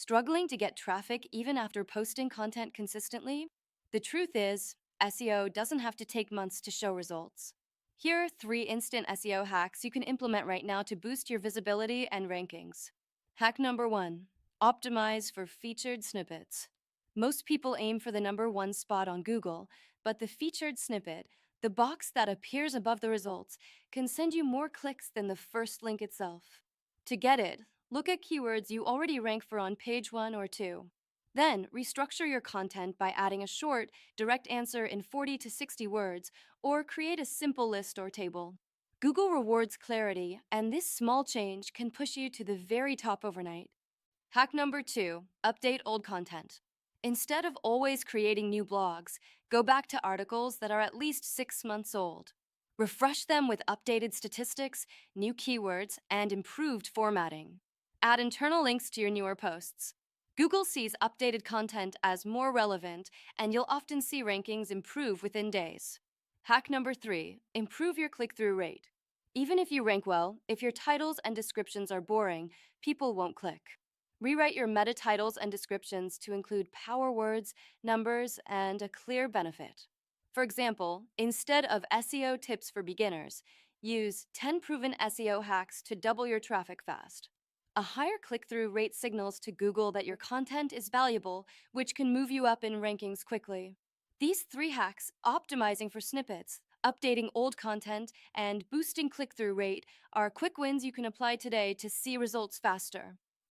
Struggling to get traffic even after posting content consistently? The truth is, SEO doesn't have to take months to show results. Here are 3 instant SEO hacks you can implement right now to boost your visibility and rankings. Hack number 1: optimize for featured snippets. Most people aim for the #1 spot on Google, but the featured snippet, the box that appears above the results, can send you more clicks than the first link itself. To get it, look at keywords you already rank for on page 1 or 2. Then, restructure your content by adding a short, direct answer in 40 to 60 words, or create a simple list or table. Google rewards clarity, and this small change can push you to the very top overnight. Hack number 2: update old content. Instead of always creating new blogs, go back to articles that are at least 6 months old. Refresh them with updated statistics, new keywords, and improved formatting. Add internal links to your newer posts. Google sees updated content as more relevant, and you'll often see rankings improve within days. Hack number 3: improve your click-through rate. Even if you rank well, if your titles and descriptions are boring, people won't click. Rewrite your meta titles and descriptions to include power words, numbers, and a clear benefit. For example, instead of SEO tips for beginners, use 10 proven SEO hacks to double your traffic fast. A higher click-through rate signals to Google that your content is valuable, which can move you up in rankings quickly. These 3 hacks, optimizing for snippets, updating old content, and boosting click-through rate, are quick wins you can apply today to see results faster.